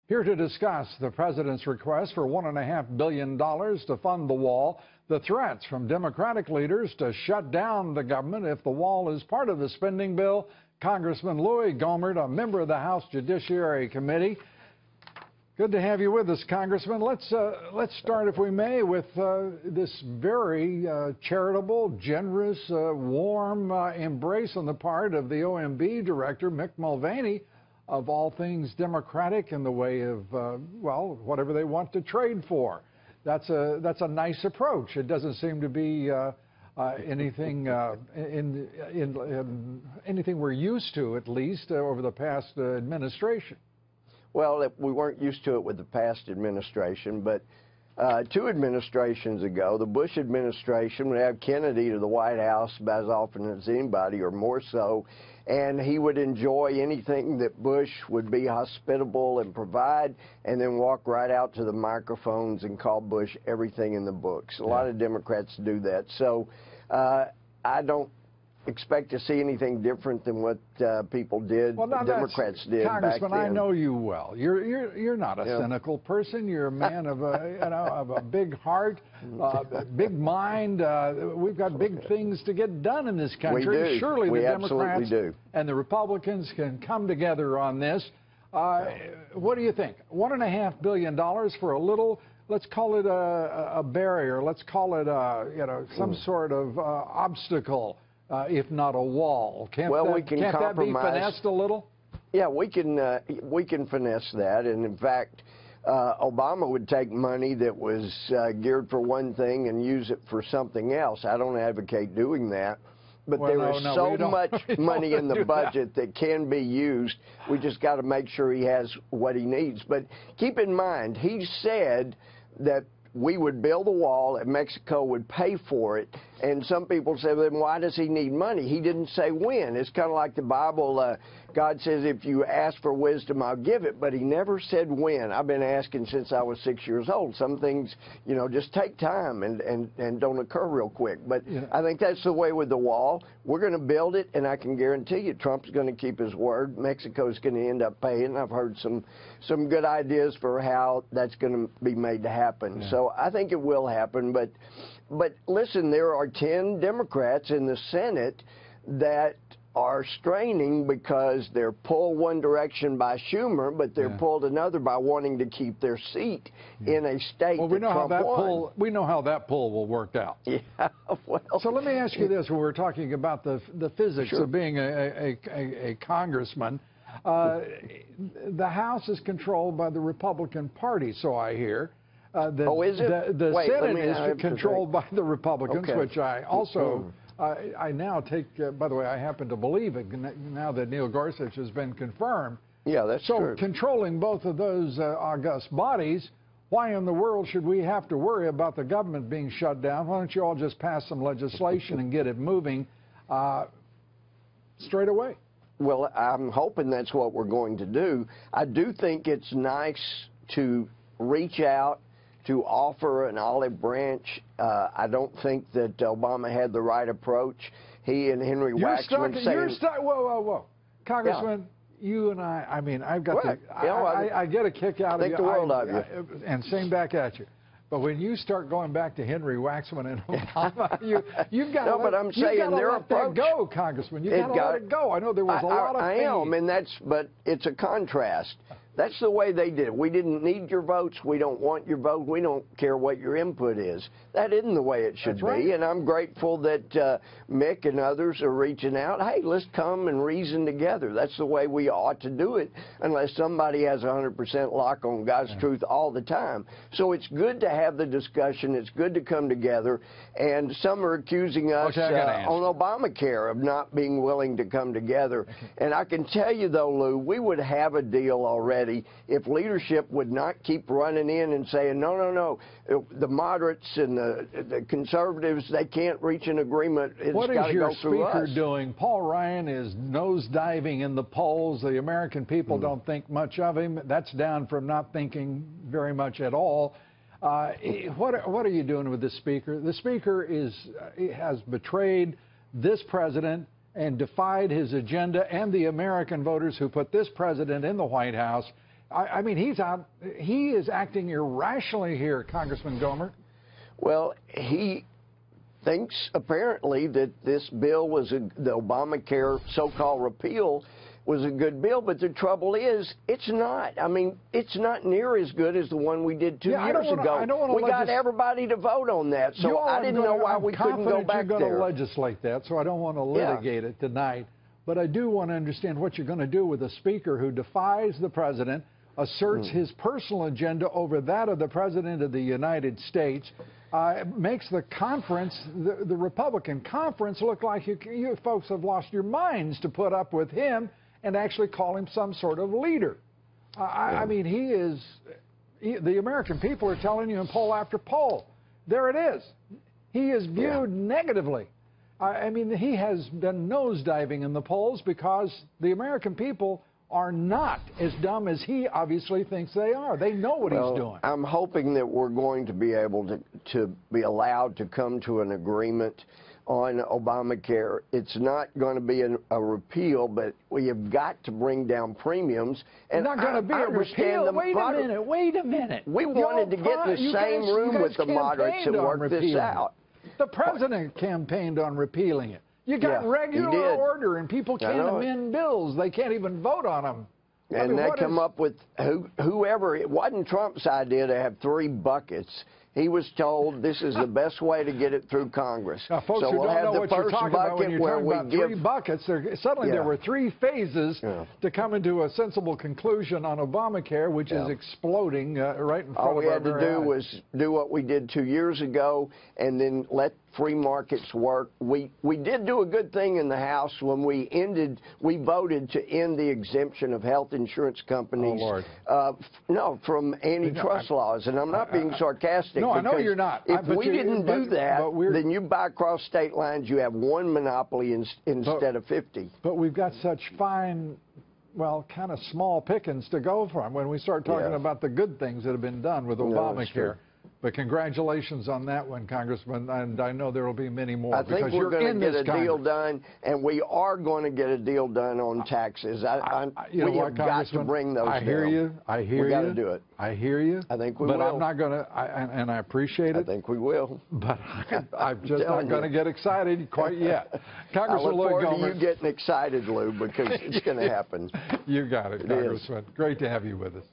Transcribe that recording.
Here to discuss the president's request for $1.5 billion to fund the wall, the threats from Democratic leaders to shut down the government if the wall is part of the spending bill, Congressman Louis Gohmert, a member of the House Judiciary Committee. Good to have you with us, Congressman. Let's start, if we may, with this very charitable, generous, warm embrace on the part of the OMB director, Mick Mulvaney, of all things Democratic in the way of, well, whatever they want to trade for. That's a nice approach. It doesn't seem to be anything anything we're used to, at least, over the past administration. Well, we weren't used to it with the past administration, but 2 administrations ago, the Bush administration would have Kennedy to the White House about as often as anybody, or more so, and he would enjoy anything that Bush would be hospitable and provide, and then walk right out to the microphones and call Bush everything in the books. A lot of Democrats do that. So I don't expect to see anything different than what people did, Democrats did Congressman, back then. I know you well. You're not a cynical person. You're a man of a big heart, big mind. We've got big things to get done in this country. We do. Surely we the Democrats do. and the Republicans can come together on this. What do you think? $1.5 billion for a little, let's call it a barrier. Let's call it some sort of obstacle. If not a wall. Can't that be finessed a little? Yeah, we can finesse that. And in fact, Obama would take money that was geared for one thing and use it for something else. I don't advocate doing that. But there is so much money in the budget that can be used. We just got to make sure he has what he needs. But keep in mind, he said that we would build a wall and Mexico would pay for it. And some people say, well, then why does he need money? He didn't say when. It's kind of like the Bible. God says, if you ask for wisdom, I'll give it. But he never said when. I've been asking since I was 6 years old. Some things, just take time and don't occur real quick. But I think that's the way with the wall. We're going to build it, and I can guarantee you Trump's going to keep his word. Mexico's going to end up paying. I've heard some good ideas for how that's going to be made to happen. Yeah. So I think it will happen. But listen, there are 10 Democrats in the Senate that are straining because they're pulled one direction by Schumer, but they're pulled another by wanting to keep their seat in a state we know Trump won. We know how that pull will work out. Yeah, well. So let me ask you this: when we're talking about the physics of being a congressman, the House is controlled by the Republican Party, so I hear. Is it? The Senate is controlled by the Republicans, which I also. I now take, by the way, I happen to believe it now that Neil Gorsuch has been confirmed. Yeah, that's true. So controlling both of those august bodies, why in the world should we have to worry about the government being shut down? Why don't you all just pass some legislation and get it moving straight away? Well, I'm hoping that's what we're going to do. I do think it's nice to reach out, to offer an olive branch. I don't think that Obama had the right approach. He and Henry Waxman saying... Whoa. Congressman, you and I mean, I've got I get a kick out of you. Think the world of you. And same back at you. But when you start going back to Henry Waxman and Obama, you've got to let that go, Congressman. You've got to let it go. I know there was a lot of pain. But it's a contrast. That's the way they did it. We didn't need your votes. We don't want your vote. We don't care what your input is. That isn't the way it should be. And I'm grateful that Mick and others are reaching out. Hey, let's come and reason together. That's the way we ought to do it, unless somebody has 100% lock on God's truth all the time. So it's good to have the discussion. It's good to come together. And some are accusing us on Obamacare of not being willing to come together. And I can tell you, though, Lou, we would have a deal already if leadership would not keep running in and saying, no, the moderates and the conservatives, they can't reach an agreement. What is your speaker doing? Paul Ryan is nosediving in the polls. The American people don't think much of him. That's down from not thinking very much at all. What are you doing with the speaker? The speaker has betrayed this president and defied his agenda and the American voters who put this president in the White House. I mean, he is acting irrationally here, Congressman Gohmert. Well, he thinks apparently that this bill was the Obamacare so-called repeal was a good bill, but the trouble is, it's not. I mean, it's not near as good as the one we did two years ago. We got everybody to vote on that, so I didn't know why we couldn't go back there. You're going to legislate that, so I don't want to litigate it tonight. But I do want to understand what you're going to do with a speaker who defies the president, asserts his personal agenda over that of the president of the United States, makes the conference, the Republican conference, look like you folks have lost your minds to put up with him and actually call him some sort of leader. I mean, the American people are telling you in poll after poll, there it is. He is viewed negatively. I mean, he has been nosediving in the polls because the American people are not as dumb as he obviously thinks they are. They know what he's doing. I'm hoping that we're going to be able to be allowed to come to an agreement on Obamacare. It's not going to be a repeal, but we have got to bring down premiums. And it's not going to be a repeal. Wait a minute. We wanted to get in the same room with the moderates and work this out. The president campaigned on repealing it. You got regular order, and people can't amend bills. They can't even vote on them. And they come up with whoever. It wasn't Trump's idea to have 3 buckets. He was told this is the best way to get it through Congress. Now, folks so who we'll don't have know the what first you're talking about when you're talking about 3 buckets, suddenly there were 3 phases to come into a sensible conclusion on Obamacare, which is exploding right in front of our All we had to do eyes. was do what we did 2 years ago and then let free markets work. We did do a good thing in the House when we voted to end the exemption of health insurance companies from antitrust laws. And I'm not being sarcastic. No, I know you're not. If we didn't do that, then you buy across state lines, you have 1 monopoly instead of 50. But we've got such fine, well, kind of small pickings to go from when we start talking about the good things that have been done with Obamacare. But congratulations on that one, Congressman, and I know there will be many more. I think we're going to get a deal done, and we are going to get a deal done on taxes. We have got to bring those down. I hear you. We got to do it. I hear you. I think we will. But I'm not going to, and I appreciate it. I think we will. But I'm just not going to get excited quite yet. Congressman Lloyd Gohmert. I look forward to you getting excited, Lou, because it's going to happen. You got it, Congressman. Great to have you with us.